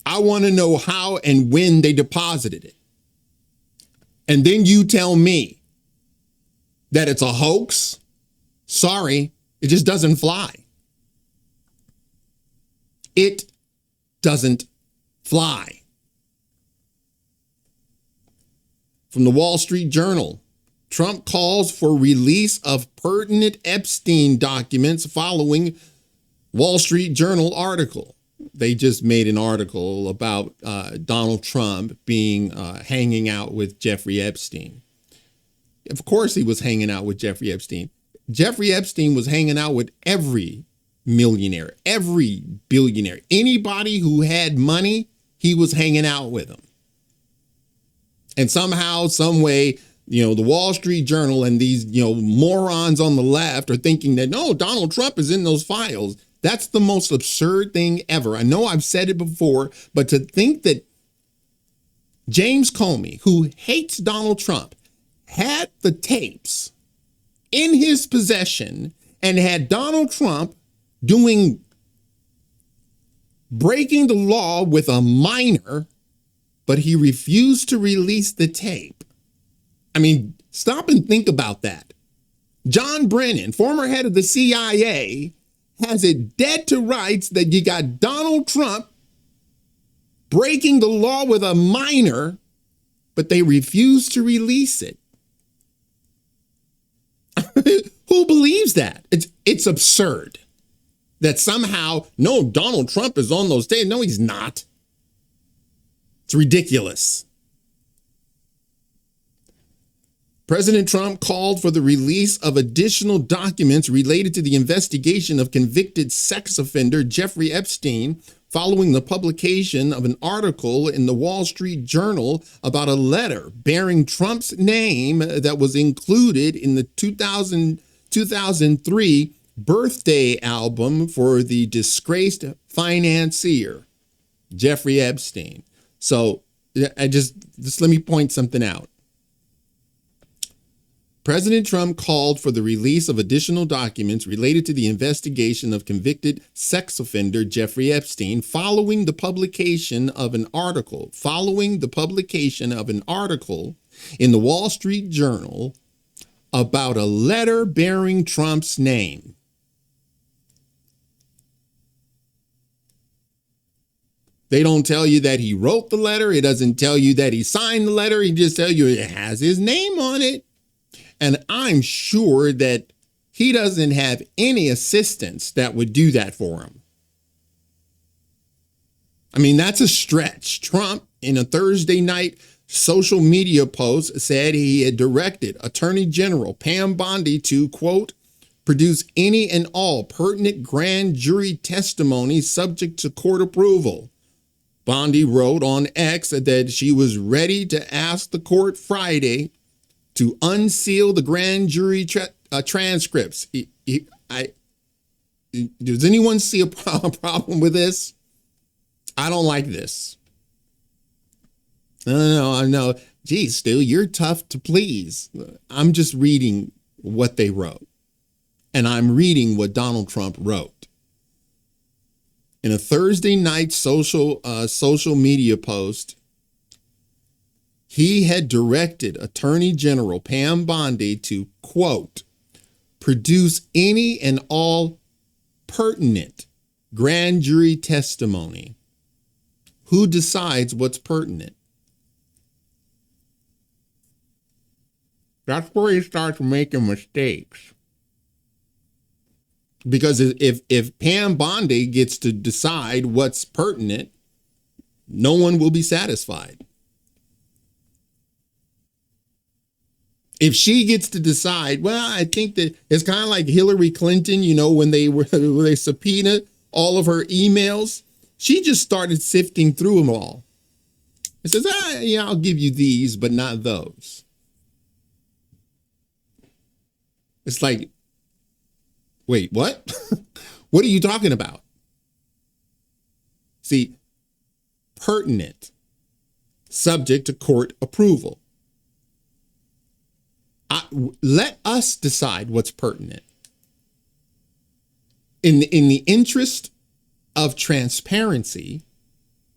I want to know how and when they deposited it. And then you tell me that it's a hoax. Sorry, it just doesn't fly. It doesn't fly. From the Wall Street Journal, Trump calls for release of pertinent Epstein documents following Wall Street Journal article. They just made an article about Donald Trump being hanging out with Jeffrey Epstein. Of course he was hanging out with Jeffrey Epstein. Jeffrey Epstein was hanging out with every millionaire, every billionaire. Anybody who had money, he was hanging out with them. And somehow, some way, the Wall Street Journal and these, morons on the left are thinking that, no, Donald Trump is in those files. That's the most absurd thing ever. I know I've said it before, but to think that James Comey, who hates Donald Trump, had the tapes in his possession and had Donald Trump breaking the law with a minor, but he refused to release the tape. I mean, stop and think about that. John Brennan, former head of the CIA, has it dead to rights that you got Donald Trump breaking the law with a minor, but they refuse to release it. Who believes that? It's absurd that somehow, no, Donald Trump is on those tapes. No, he's not. It's ridiculous. President Trump called for the release of additional documents related to the investigation of convicted sex offender Jeffrey Epstein following the publication of an article in the Wall Street Journal about a letter bearing Trump's name that was included in the 2003 birthday album for the disgraced financier, Jeffrey Epstein. So just let me point something out. President Trump called for the release of additional documents related to the investigation of convicted sex offender Jeffrey Epstein following the publication of an article in the Wall Street Journal about a letter bearing Trump's name. They don't tell you that he wrote the letter. It doesn't tell you that he signed the letter. He just tells you it has his name on it. And I'm sure that he doesn't have any assistants that would do that for him. I mean, that's a stretch. Trump, in a Thursday night social media post, said he had directed Attorney General Pam Bondi to, quote, produce any and all pertinent grand jury testimony subject to court approval. Bondi wrote on X that she was ready to ask the court Friday to unseal the grand jury transcripts. Does anyone see a problem with this? I don't like this. No. Geez, Stu, you're tough to please. I'm just reading what they wrote. And I'm reading what Donald Trump wrote. In a Thursday night social media post, he had directed Attorney General Pam Bondi to, quote, produce any and all pertinent grand jury testimony. Who decides what's pertinent? That's where he starts making mistakes. Because if Pam Bondi gets to decide what's pertinent, no one will be satisfied. If she gets to decide, well, I think that it's kind of like Hillary Clinton, when they subpoenaed all of her emails, she just started sifting through them all. It says, I'll give you these, but not those. It's like, wait, what? What are you talking about? See, pertinent, subject to court approval. Let us decide what's pertinent. In the interest of transparency,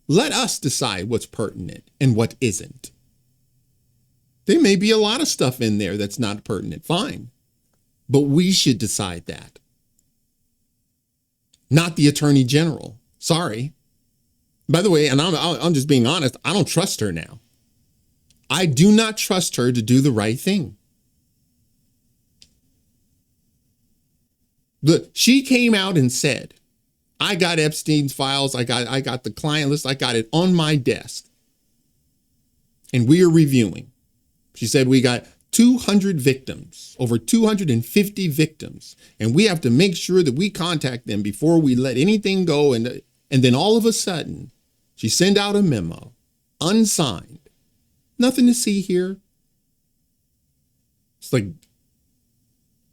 let us decide what's pertinent and what isn't. There may be a lot of stuff in there that's not pertinent, fine. But we should decide that. Not the Attorney General. Sorry. By the way, and I'm just being honest, I don't trust her now. I do not trust her to do the right thing. Look, she came out and said, I got Epstein's files, I got the client list, I got it on my desk. And we are reviewing. She said we got 200 victims, over 250 victims, and we have to make sure that we contact them before we let anything go. And then all of a sudden, she sent out a memo, unsigned, nothing to see here. It's like,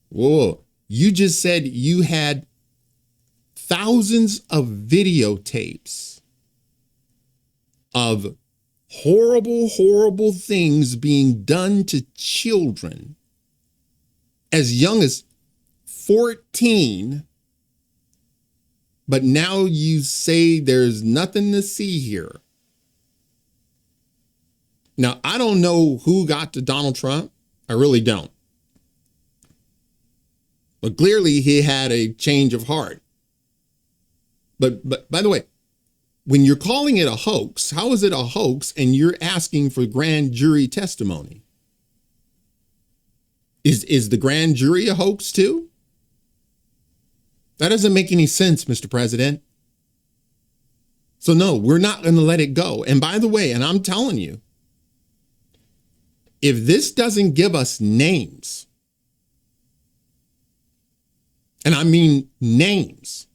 whoa, you just said you had thousands of videotapes of horrible things being done to children as young as 14, but now you say there's nothing to see here. Now, I don't know who got to Donald Trump. I really don't. But clearly he had a change of heart. But by the way, when you're calling it a hoax, how is it a hoax and you're asking for grand jury testimony? Is the grand jury a hoax too? That doesn't make any sense, Mr. President. So no, we're not going to let it go. And by the way, and I'm telling you, if this doesn't give us names, and I mean names,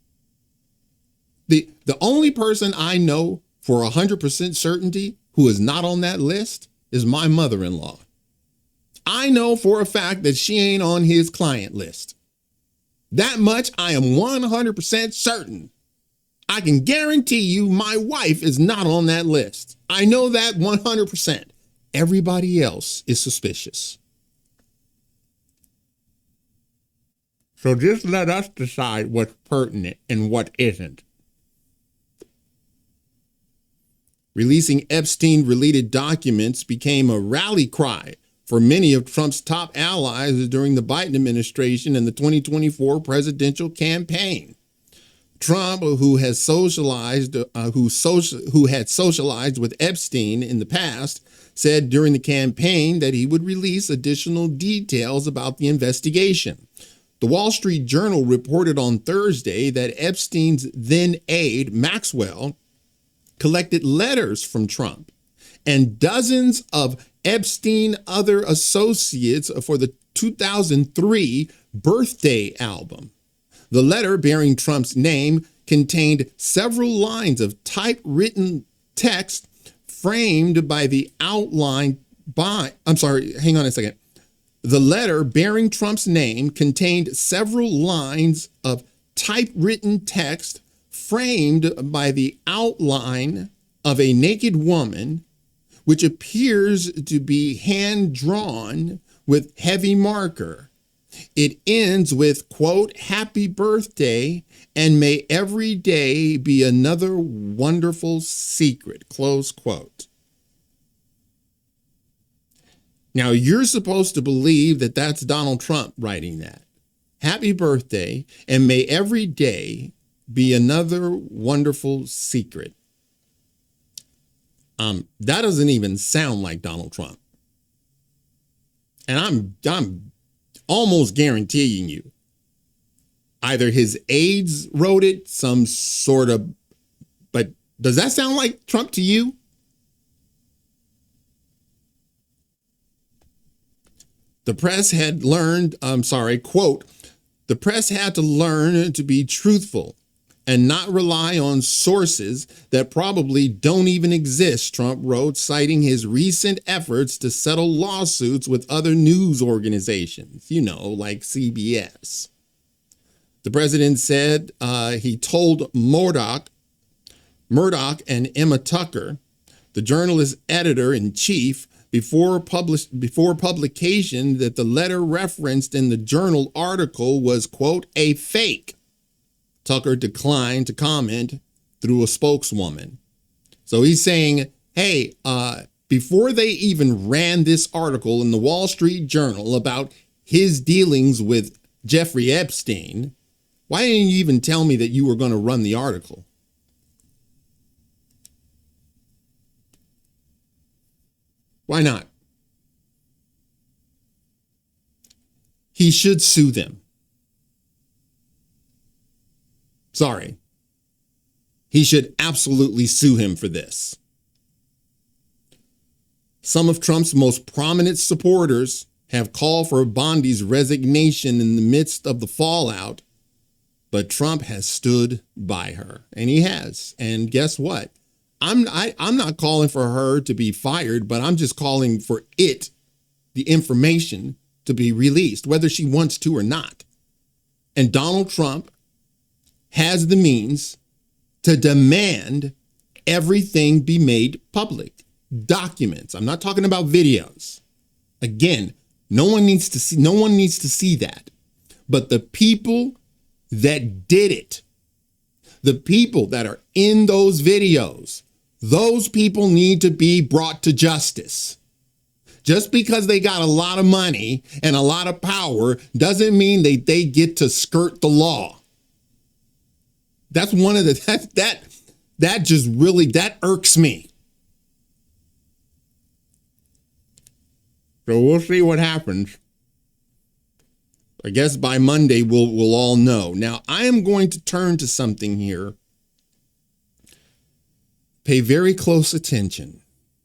The only person I know for 100% certainty who is not on that list is my mother-in-law. I know for a fact that she ain't on his client list. That much I am 100% certain. I can guarantee you my wife is not on that list. I know that 100%. Everybody else is suspicious. So just let us decide what's pertinent and what isn't. Releasing Epstein-related documents became a rally cry for many of Trump's top allies during the Biden administration and the 2024 presidential campaign. Trump, who had socialized with Epstein in the past, said during the campaign that he would release additional details about the investigation. The Wall Street Journal reported on Thursday that Epstein's then aide, Maxwell, collected letters from Trump and dozens of Epstein other associates for the 2003 birthday album. The letter bearing Trump's name contained several lines of typewritten text framed by the outline by, hang on a second. The letter bearing Trump's name contained several lines of typewritten text framed by the outline of a naked woman, which appears to be hand-drawn with heavy marker. It ends with, quote, "Happy birthday, and may every day be another wonderful secret," close quote. Now, you're supposed to believe that that's Donald Trump writing that. Happy birthday, and may every day be another wonderful secret. That doesn't even sound like Donald Trump. And I'm almost guaranteeing you, either his aides wrote it, some sort of, but does that sound like Trump to you? The press had learned, quote, "The press had to learn to be truthful and not rely on sources that probably don't even exist," Trump wrote, citing his recent efforts to settle lawsuits with other news organizations, like CBS. The president said he told Murdoch and Emma Tucker, the journalist editor-in-chief, before publication, that the letter referenced in the journal article was, quote, "a fake." Tucker declined to comment through a spokeswoman. So he's saying, hey, before they even ran this article in the Wall Street Journal about his dealings with Jeffrey Epstein, why didn't you even tell me that you were going to run the article? Why not? He should sue them. Sorry. He should absolutely sue him for this. Some of Trump's most prominent supporters have called for Bondi's resignation in the midst of the fallout, but Trump has stood by her, and he has. And guess what? I'm not calling for her to be fired, but I'm just calling for the information to be released, whether she wants to or not. And Donald Trump has the means to demand everything be made public. Documents. I'm not talking about videos. Again, no one needs to see that. But the people that did it, the people that are in those videos, those people need to be brought to justice. Just because they got a lot of money and a lot of power doesn't mean that they get to skirt the law. That's one of the, that irks me. So we'll see what happens. I guess by Monday we'll all know. Now, I am going to turn to something here. Pay very close attention.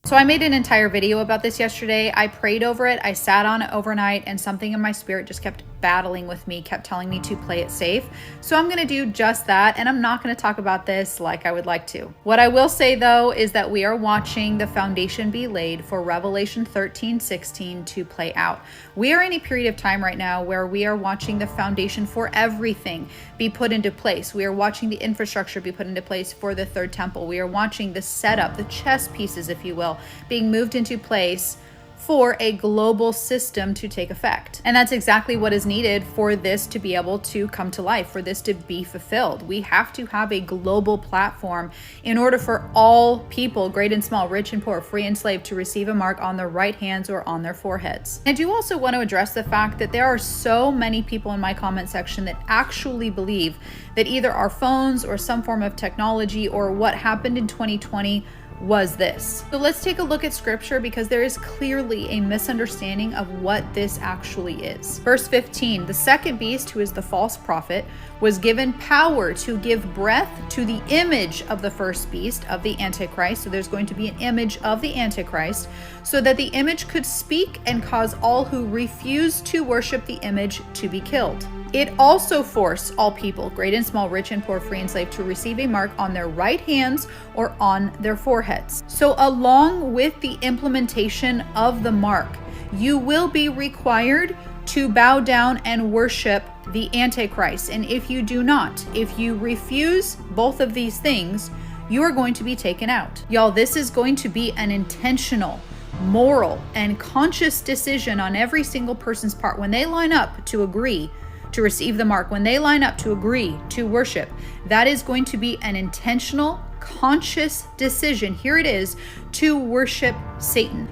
So I made an entire video about this yesterday. I prayed over it. I sat on it overnight, and something in my spirit just kept battling with me, kept telling me to play it safe. So I'm going to do just that, and I'm not going to talk about this like I would like to. What I will say though is that we are watching the foundation be laid for Revelation 13:16 to play out. We are in a period of time right now where we are watching the foundation for everything be put into place. We are watching the infrastructure be put into place for the third temple. We are watching the setup, the chess pieces, if you will, being moved into place for a global system to take effect. And that's exactly what is needed for this to be able to come to life, for this to be fulfilled. We have to have a global platform in order for all people, great and small, rich and poor, free and slave, to receive a mark on their right hands or on their foreheads. I do also want to address the fact that there are so many people in my comment section that actually believe that either our phones or some form of technology or what happened in 2020 was this. So let's take a look at scripture, because there is clearly a misunderstanding of what this actually is. Verse 15, the second beast, who is the false prophet, was given power to give breath to the image of the first beast, of the Antichrist. So there's going to be an image of the Antichrist, so that the image could speak and cause all who refuse to worship the image to be killed. It also forced all people, great and small, rich and poor, free and slave, to receive a mark on their right hands or on their foreheads. So along with the implementation of the mark, you will be required to bow down and worship the Antichrist. And if you do not, if you refuse both of these things, you are going to be taken out. Y'all, this is going to be an intentional, moral, and conscious decision on every single person's part when they line up to agree to receive the mark, when they line up to agree to worship. That is going to be an intentional, conscious decision. Here it is, to worship Satan.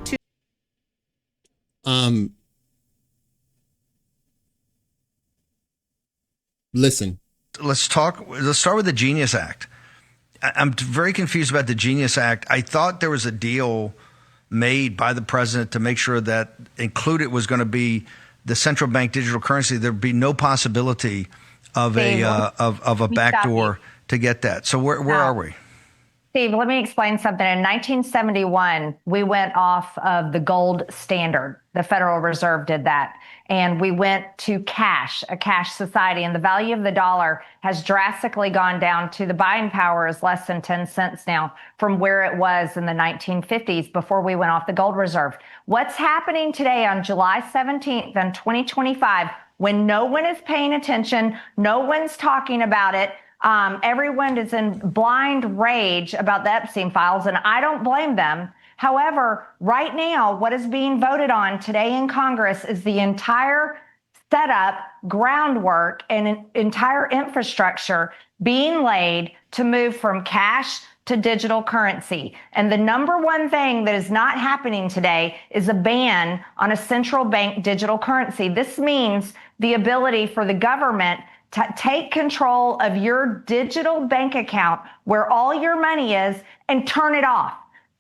Listen. Let's start with the Genius Act. I'm very confused about the Genius Act. I thought there was a deal made by the president to make sure that included was going to be the central bank digital currency. There'd be no possibility of a backdoor to get that. So where are we? Steve, let me explain something. In 1971, we went off of the gold standard. The Federal Reserve did that. And we went to cash, a cash society. And the value of the dollar has drastically gone down to the buying power is less than 10 cents now from where it was in the 1950s before we went off the gold reserve. What's happening today on July 17th in 2025, when no one is paying attention, no one's talking about it, everyone is in blind rage about the Epstein files, and I don't blame them. However, right now, what is being voted on today in Congress is the entire setup, groundwork, and entire infrastructure being laid to move from cash to digital currency. And the number one thing that is not happening today is a ban on a central bank digital currency. This means the ability for the government to take control of your digital bank account where all your money is and turn it off.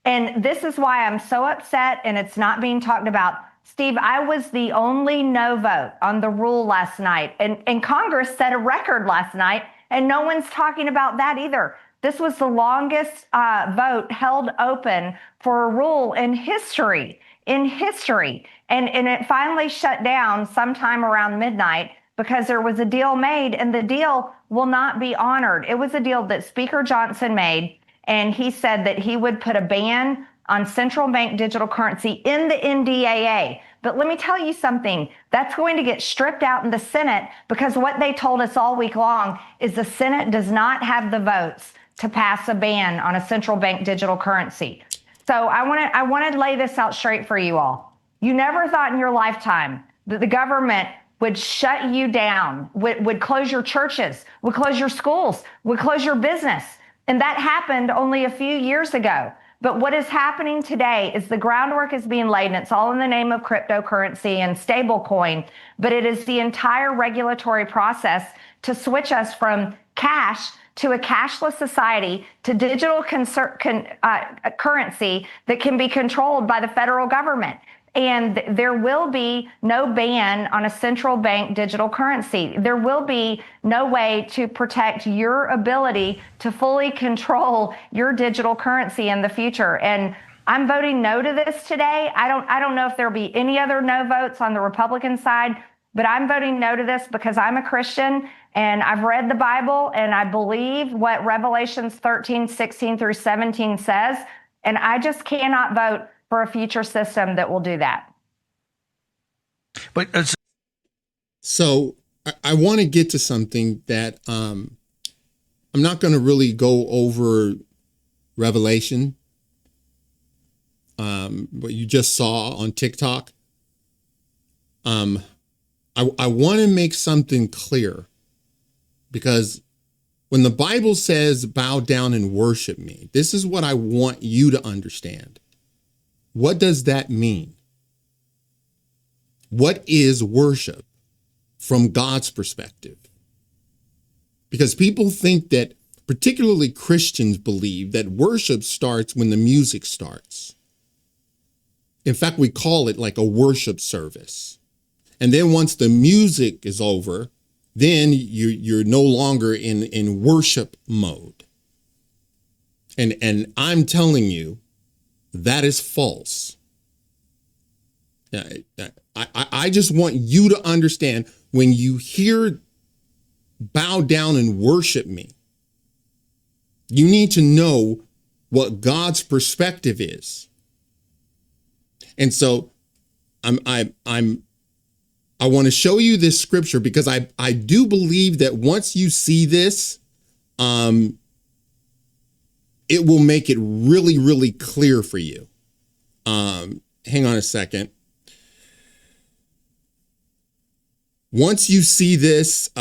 And this is why I'm so upset and it's not being talked about. Steve, I was the only no vote on the rule last night. And Congress set a record last night, and no one's talking about that either. This was the longest vote held open for a rule in history. And it finally shut down sometime around midnight because there was a deal made, and the deal will not be honored. It was a deal that Speaker Johnson made, and he said that he would put a ban on central bank digital currency in the NDAA. But let me tell you something, that's going to get stripped out in the Senate, because what they told us all week long is the Senate does not have the votes to pass a ban on a central bank digital currency. So I want to lay this out straight for you all. You never thought in your lifetime that the government would shut you down, would close your churches, would close your schools, would close your business. And that happened only a few years ago. But what is happening today is the groundwork is being laid, and it's all in the name of cryptocurrency and stablecoin. But it is the entire regulatory process to switch us from cash to a cashless society to digital currency that can be controlled by the federal government. And there will be no ban on a central bank digital currency. There will be no way to protect your ability to fully control your digital currency in the future. And I'm voting no to this today. I don't know if there'll be any other no votes on the Republican side, But I'm voting no to this because I'm a Christian and I've read the Bible and I believe what Revelations 13, 16 through 17 says. And I just cannot vote for a future system that will do that. But so I want to get to something that I'm not going to really go over Revelation, what you just saw on TikTok. I want to make something clear, because when the Bible says bow down and worship me, this is what I want you to understand. What does that mean? What is worship from God's perspective? Because people think that, particularly Christians believe that worship starts when the music starts. In fact, we call it like a worship service. And then once the music is over, then you're no longer in worship mode. And I'm telling you, that is false. I just want you to understand, when you hear bow down and worship me, you need to know what God's perspective is. And so I want to show you this scripture, because I do believe that once you see this, it will make it really, really clear for you. Hang on a second. Once you see this,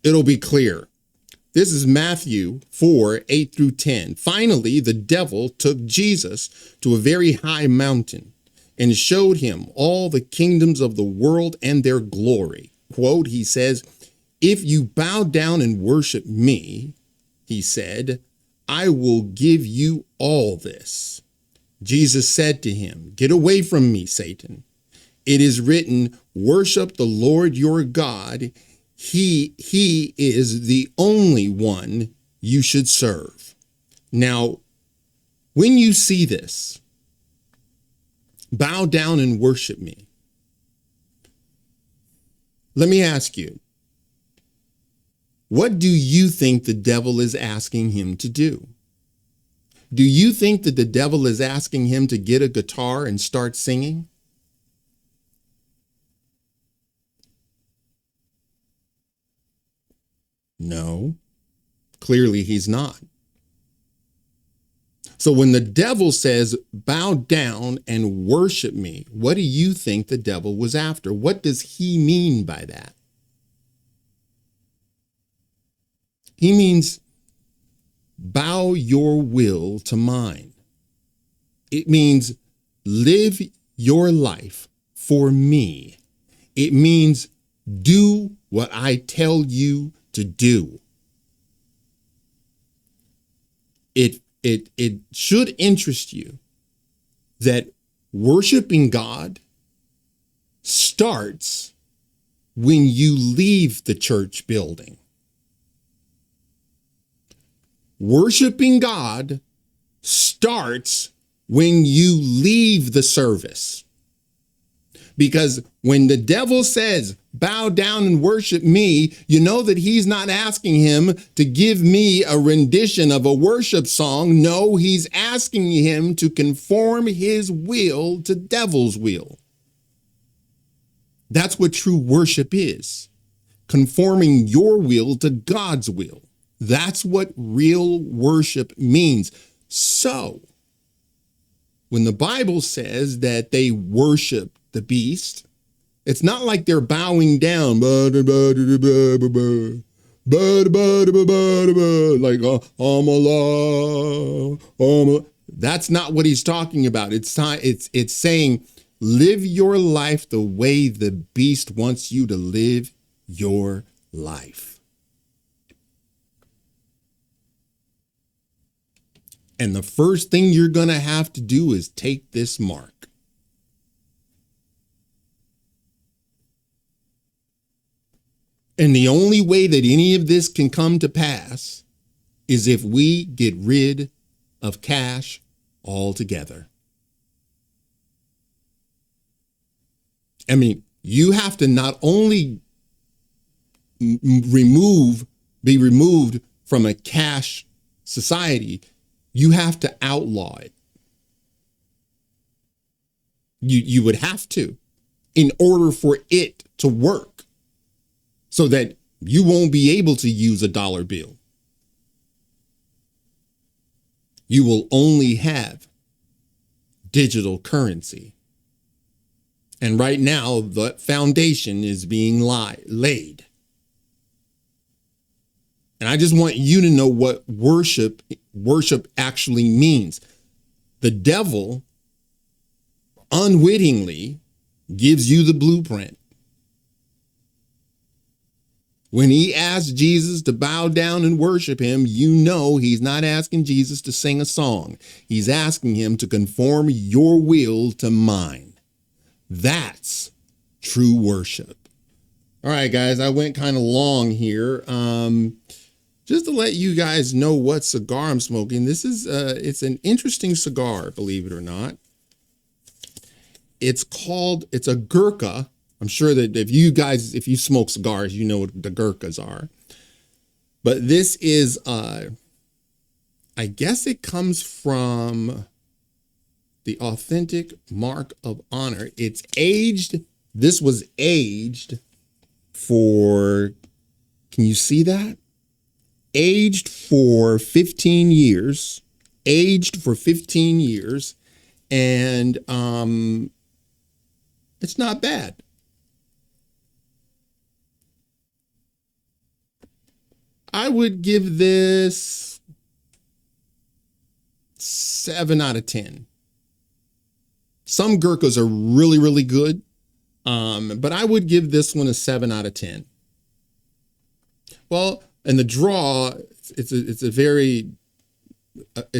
it'll be clear. This is Matthew 4, 8 through 10. Finally, the devil took Jesus to a very high mountain and showed him all the kingdoms of the world and their glory. Quote, he says, "If you bow down and worship me," he said, "I will give you all this." Jesus said to him, "Get away from me, Satan. It is written, worship the Lord your God. He is the only one you should serve." Now, when you see this, bow down and worship me, let me ask you, what do you think the devil is asking him to do? Do you think that the devil is asking him to get a guitar and start singing? No, clearly he's not. So when the devil says, bow down and worship me, what do you think the devil was after? What does he mean by that? He means bow your will to mine. It means live your life for me. It means do what I tell you to do. It should interest you that worshiping God starts when you leave the church building. Worshiping God starts when you leave the service. Because when the devil says, bow down and worship me, you know that he's not asking him to give me a rendition of a worship song. No, he's asking him to conform his will to devil's will. That's what true worship is. Conforming your will to God's will. That's what real worship means. So, when the Bible says that they worship the beast, it's not like they're bowing down like I'm Allah. That's not what he's talking about. It's saying live your life the way the beast wants you to live your life. And the first thing you're going to have to do is take this mark. And the only way that any of this can come to pass is if we get rid of cash altogether. I mean, you have to not only be removed from a cash society, you have to outlaw it. You would have to, in order for it to work, so that you won't be able to use a dollar bill. You will only have digital currency. And right now, the foundation is being laid. And I just want you to know what worship actually means. The devil unwittingly gives you the blueprint. When he asked Jesus to bow down and worship him, you know he's not asking Jesus to sing a song. He's asking him to conform your will to mine. That's true worship. All right, guys, I went kind of long here. Just to let you guys know what cigar I'm smoking. This is, it's an interesting cigar, believe it or not. It's a Gurkha. I'm sure that if you smoke cigars, you know what the Gurkhas are. But this is, I guess it comes from the Authentic Mark of Honor. It's aged. This was aged for, can you see that? Aged for 15 years. Aged for 15 years. And it's not bad. I would give this 7 out of 10. Some Gurkhas are really, really good. But I would give this one a 7 out of 10. Well, and the draw, it's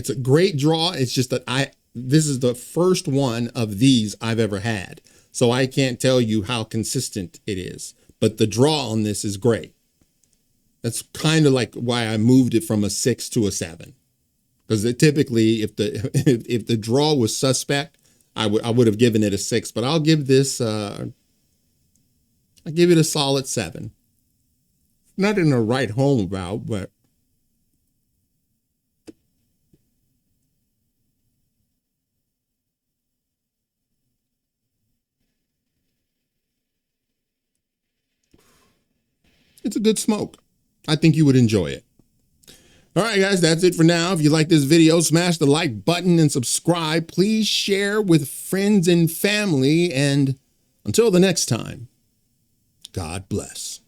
a great draw. It's just that this is the first one of these I've ever had. So I can't tell you how consistent it is, but the draw on this is great. That's kind of like why I moved it from a 6 to a 7. Because typically if the draw was suspect, I would have given it a 6, but I'll give this, I give it a solid 7. Nothing to write home about, but it's a good smoke. I think you would enjoy it. All right, guys, that's it for now. If you like this video, smash the like button and subscribe. Please share with friends and family. And until the next time, God bless.